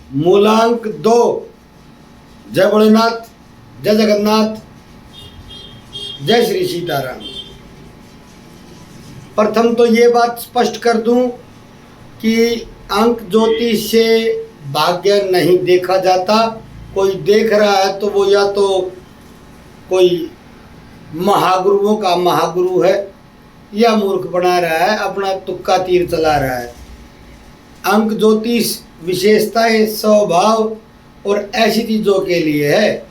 मूलांक 2। जय भोलेनाथ, जय जगन्नाथ, जय श्री सीताराम। प्रथम तो ये बात स्पष्ट कर दूं कि अंक ज्योतिष से भाग्य नहीं देखा जाता। कोई देख रहा है तो वो या तो कोई महागुरुओं का महागुरु है या मूर्ख बना रहा है, अपना तुक्का तीर चला रहा है। अंक ज्योतिष विशेषताएं, स्वभाव और ऐसी चीजों के लिए है।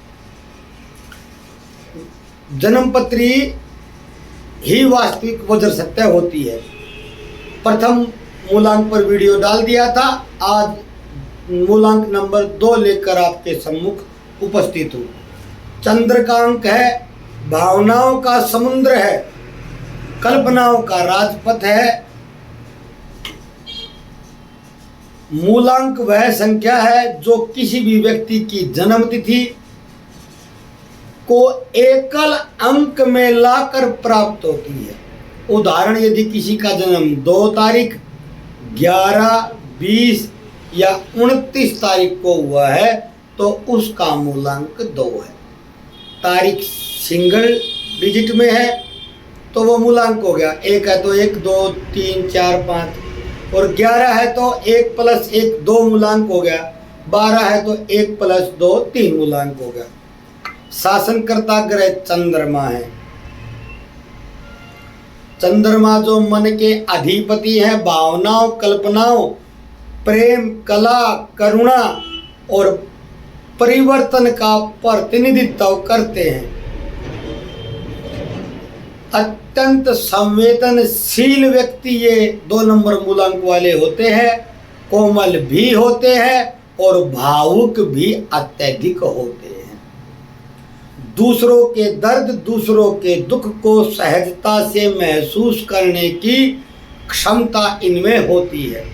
जन्मपत्री ही वास्तविक वज्र सत्य होती है। प्रथम मूलांक पर वीडियो डाल दिया था, आज मूलांक नंबर 2 लेकर आपके सम्मुख उपस्थित हूँ। चंद्र का अंक है, भावनाओं का समुद्र है, कल्पनाओं का राजपथ है। मूलांक वह संख्या है जो किसी भी व्यक्ति की जन्म तिथि को एकल अंक में लाकर प्राप्त होती है। उदाहरण, यदि किसी का जन्म 2 तारीख, 11, 20 या 29 तारीख को हुआ है तो उसका मूलांक 2 है। तारीख सिंगल डिजिट में है तो वो मूलांक हो गया। 1 है तो 1, 2, 3, 4, 5, और 11 है तो 1 + 1 2 मूलांक हो गया। 12 है तो 1 + 2 3 मूलांक हो गया। शासनकर्ता ग्रह चंद्रमा है। चंद्रमा जो मन के अधिपति है, भावनाओं, कल्पनाओं, प्रेम, कला, करुणा और परिवर्तन का प्रतिनिधित्व करते हैं। अत्यंत संवेदनशील व्यक्ति ये 2 नंबर मूलांक वाले होते हैं। कोमल भी होते हैं और भावुक भी अत्यधिक होते हैं। दूसरों के दर्द, दूसरों के दुख को सहजता से महसूस करने की क्षमता इनमें होती है,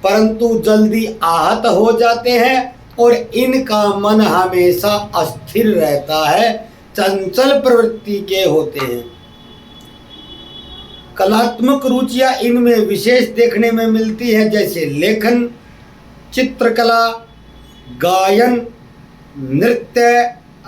परंतु जल्दी आहत हो जाते हैं और इनका मन हमेशा अस्थिर रहता है, चंचल प्रवृत्ति के होते हैं। कलात्मक रुचियां इनमें विशेष देखने में मिलती है, जैसे लेखन, चित्रकला, गायन, नृत्य,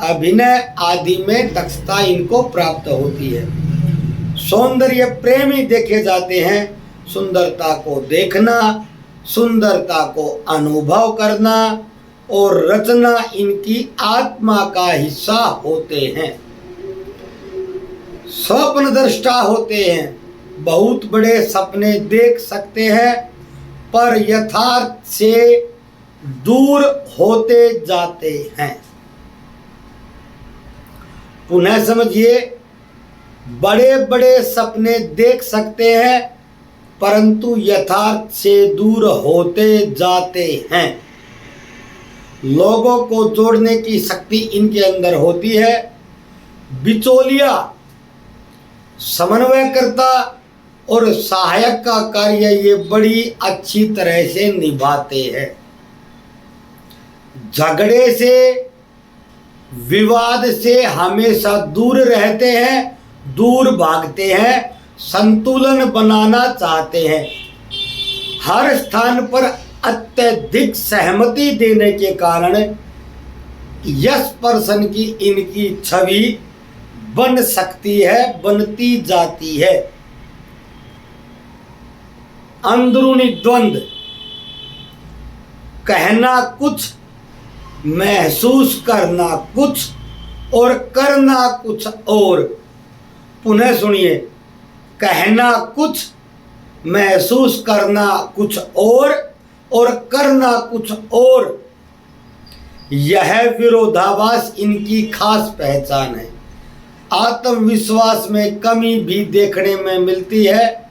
अभिनय आदि में दक्षता इनको प्राप्त होती है। सौंदर्य प्रेमी देखे जाते हैं। सुंदरता को देखना, सुंदरता को अनुभव करना और रचना इनकी आत्मा का हिस्सा होते हैं। स्वप्न दृष्टा होते हैं। बहुत बड़े सपने देख सकते हैं पर यथार्थ से दूर होते जाते हैं। पुनः समझिए, बड़े बड़े सपने देख सकते हैं परंतु यथार्थ से दूर होते जाते हैं। लोगों को जोड़ने की शक्ति इनके अंदर होती है। बिचौलिया, समन्वयकर्ता और सहायक का कार्य ये बड़ी अच्छी तरह से निभाते हैं। झगड़े से, विवाद से हमेशा दूर रहते हैं, दूर भागते हैं, संतुलन बनाना चाहते हैं। हर स्थान पर अत्यधिक सहमति देने के कारण यस पर्सन की इनकी छवि बन सकती है, बनती जाती है। अंदरूनी द्वंद्व, कहना कुछ, महसूस करना कुछ और करना कुछ और। पुनः सुनिए, कहना कुछ, महसूस करना कुछ और करना कुछ और। यह विरोधाभास इनकी खास पहचान है। आत्मविश्वास में कमी भी देखने में मिलती है,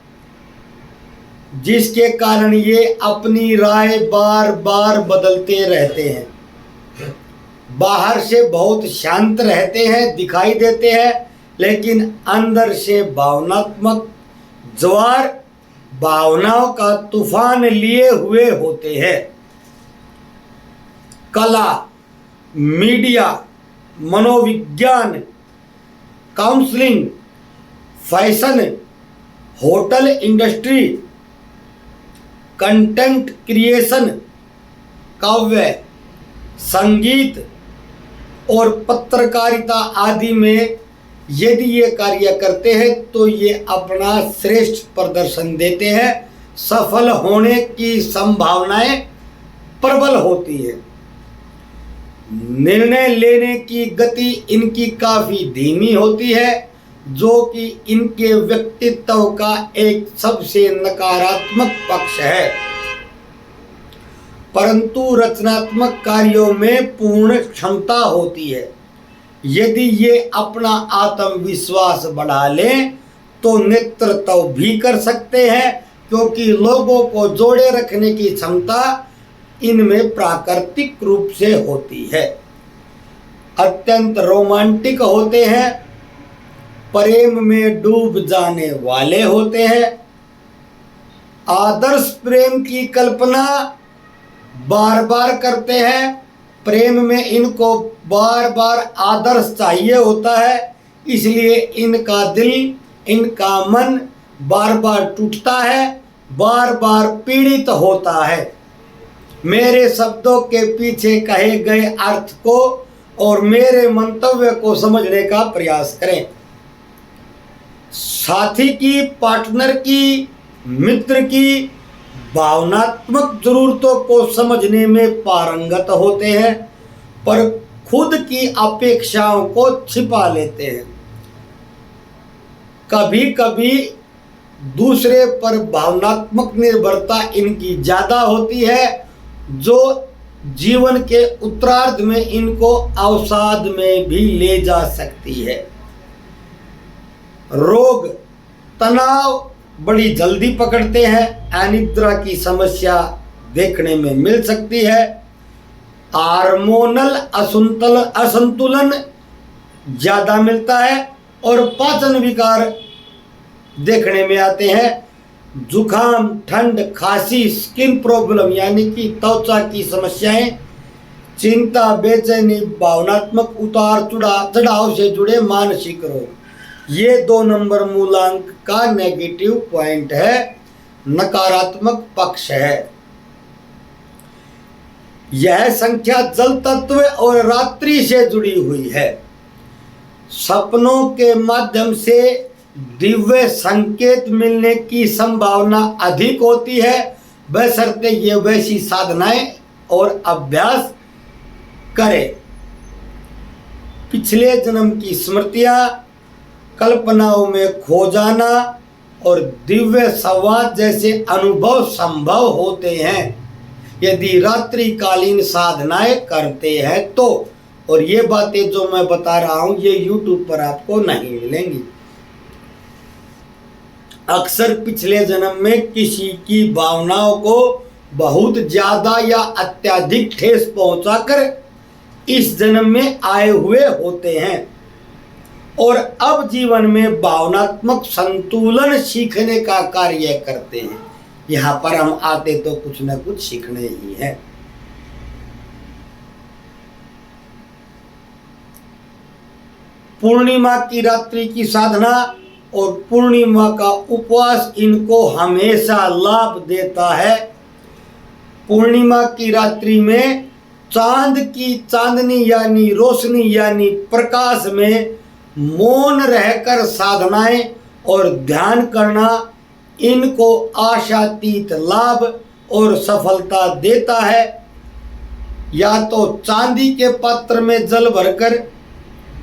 जिसके कारण ये अपनी राय बार बार बदलते रहते हैं। बाहर से बहुत शांत रहते हैं, दिखाई देते हैं, लेकिन अंदर से भावनात्मक ज्वार, भावनाओं का तूफान लिए हुए होते हैं। कला, मीडिया, मनोविज्ञान, counselling, fashion, hotel industry, content creation, काव्य, संगीत और पत्रकारिता आदि में यदि ये कार्य करते हैं तो ये अपना श्रेष्ठ प्रदर्शन देते हैं। सफल होने की संभावनाएं प्रबल होती है। निर्णय लेने की गति इनकी काफी धीमी होती है, जो कि इनके व्यक्तित्व का एक सबसे नकारात्मक पक्ष है। परंतु रचनात्मक कार्यों में पूर्ण क्षमता होती है। यदि ये अपना आत्मविश्वास बढ़ा लें तो नेतृत्व भी कर सकते हैं, क्योंकि लोगों को जोड़े रखने की क्षमता इनमें प्राकृतिक रूप से होती है। अत्यंत रोमांटिक होते हैं, प्रेम में डूब जाने वाले होते हैं। आदर्श प्रेम की कल्पना बार बार करते हैं। प्रेम में इनको बार बार आदर्श चाहिए होता है, इसलिए इनका दिल, इनका मन बार बार टूटता है, बार बार पीड़ित होता है। मेरे शब्दों के पीछे कहे गए अर्थ को और मेरे मंतव्य को समझने का प्रयास करें। साथी की, पार्टनर की, मित्र की भावनात्मक जरूरतों को समझने में पारंगत होते हैं, पर खुद की अपेक्षाओं को छिपा लेते हैं। कभी कभी दूसरे पर भावनात्मक निर्भरता इनकी ज्यादा होती है, जो जीवन के उत्तरार्ध में इनको अवसाद में भी ले जा सकती है। रोग, तनाव बड़ी जल्दी पकड़ते हैं। अनिद्रा की समस्या देखने में मिल सकती है। हार्मोनल असंतुलन ज्यादा मिलता है और पाचन विकार देखने में आते हैं। जुखाम, ठंड, खांसी, स्किन प्रॉब्लम यानी कि त्वचा की समस्याएं, चिंता, बेचैनी, भावनात्मक उतार चढ़ाव से जुड़े मानसिक रोग, ये 2 नंबर मूलांक का नेगेटिव पॉइंट है, नकारात्मक पक्ष है। यह संख्या जल तत्व और रात्रि से जुड़ी हुई है। सपनों के माध्यम से दिव्य संकेत मिलने की संभावना अधिक होती है, बशर्ते ये वैसी साधनाएं और अभ्यास करें। पिछले जन्म की स्मृतियां, कल्पनाओं में खो जाना और दिव्य संवाद जैसे अनुभव संभव होते हैं यदि रात्रिकालीन साधनाएं करते हैं तो। और ये बातें जो मैं बता रहा हूं ये YouTube पर आपको नहीं मिलेंगी। अक्सर पिछले जन्म में किसी की भावनाओं को बहुत ज्यादा या अत्यधिक ठेस पहुंचाकर इस जन्म में आए हुए होते हैं और अब जीवन में भावनात्मक संतुलन सीखने का कार्य करते हैं। यहाँ पर हम आते तो कुछ न कुछ सीखने ही है। पूर्णिमा की रात्रि की साधना और पूर्णिमा का उपवास इनको हमेशा लाभ देता है। पूर्णिमा की रात्रि में चांद की चांदनी यानी रोशनी यानी प्रकाश में मौन रहकर साधनाएं और ध्यान करना इनको आशातीत लाभ और सफलता देता है। या तो चांदी के पात्र में जल भरकर,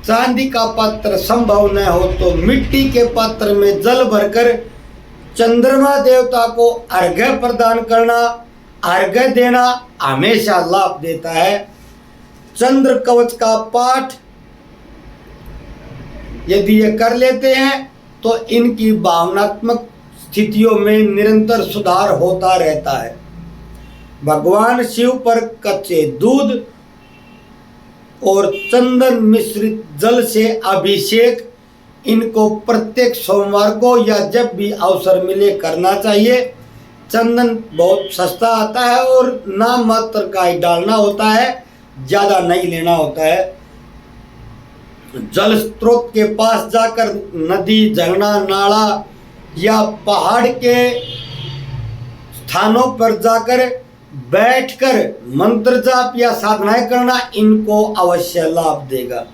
चांदी का पात्र संभव न हो तो मिट्टी के पात्र में जल भरकर चंद्रमा देवता को अर्घ्य प्रदान करना, अर्घ्य देना हमेशा लाभ देता है। चंद्र कवच का पाठ यदि ये कर लेते हैं तो इनकी भावनात्मक स्थितियों में निरंतर सुधार होता रहता है। भगवान शिव पर कच्चे दूध और चंदन मिश्रित जल से अभिषेक इनको प्रत्येक सोमवार को या जब भी अवसर मिले करना चाहिए। चंदन बहुत सस्ता आता है और नाम मात्र का ही डालना होता है, ज़्यादा नहीं लेना होता है। जल स्रोत के पास जाकर नदी, झरना, नाला या पहाड़ के स्थानों पर जाकर बैठकर मंत्र जाप या साधनाएं करना इनको अवश्य लाभ देगा।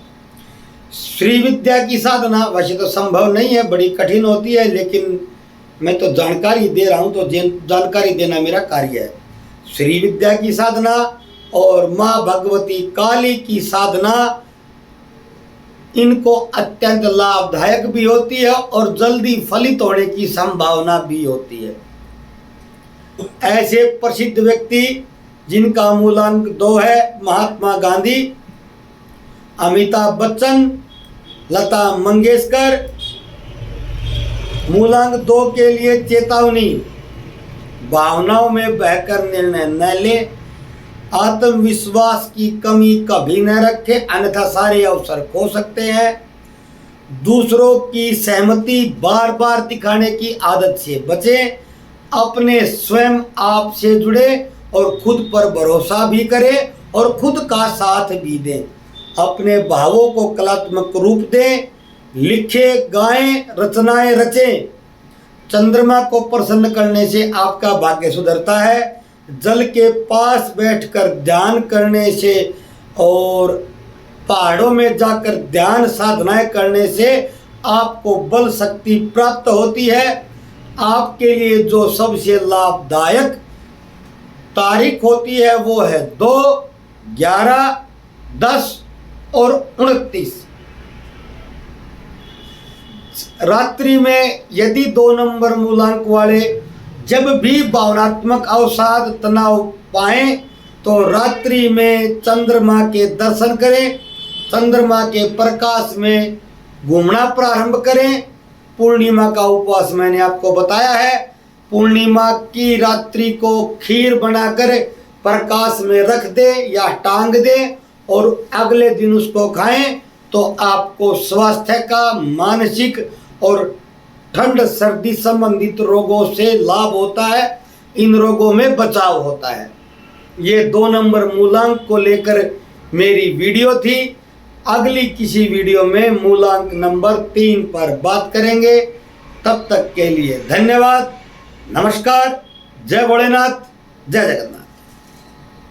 श्री विद्या की साधना वैसे तो संभव नहीं है, बड़ी कठिन होती है, लेकिन मैं तो जानकारी दे रहा हूँ, तो जानकारी देना मेरा कार्य है। श्री विद्या की साधना और माँ भगवती काली की साधना इनको अत्यंत लाभदायक भी होती है और जल्दी फलित होने की संभावना भी होती है। ऐसे प्रसिद्ध व्यक्ति जिनका मूलांक 2 है, महात्मा गांधी, अमिताभ बच्चन, लता मंगेशकर। मूलांक 2 के लिए चेतावनी, भावनाओं में बहकर निर्णय न ले, आत्मविश्वास की कमी कभी न रखें, अन्यथा सारे अवसर खो सकते हैं। दूसरों की सहमति बार बार दिखाने की आदत से बचें, अपने स्वयं आप से जुड़े और खुद पर भरोसा भी करें और खुद का साथ भी दें। अपने भावों को कलात्मक रूप दें, लिखें, गाएं, रचनाएं रचें। चंद्रमा को प्रसन्न करने से आपका भाग्य सुधरता है। जल के पास बैठकर ध्यान करने से और पहाड़ों में जाकर ध्यान साधनाएं करने से आपको बल शक्ति प्राप्त होती है। आपके लिए जो सबसे लाभदायक तारीख होती है वो है 2, 11, 10 और 29। रात्रि में यदि 2 नंबर मूलांक वाले जब भी भावनात्मक अवसाद तनाव पाएं तो रात्रि में चंद्रमा के दर्शन करें, चंद्रमा के प्रकाश में घूमना प्रारंभ करें। पूर्णिमा का उपवास मैंने आपको बताया है। पूर्णिमा की रात्रि को खीर बनाकर प्रकाश में रख दें या टांग दें और अगले दिन उसको खाएं तो आपको स्वास्थ्य का, मानसिक और ठंड सर्दी संबंधित रोगों से लाभ होता है। इन रोगों में बचाव होता है। ये 2 नंबर मूलांक को लेकर मेरी वीडियो थी। अगली किसी वीडियो में मूलांक नंबर 3 पर बात करेंगे। तब तक के लिए धन्यवाद, नमस्कार, जय भोलेनाथ, जय जगन्नाथ।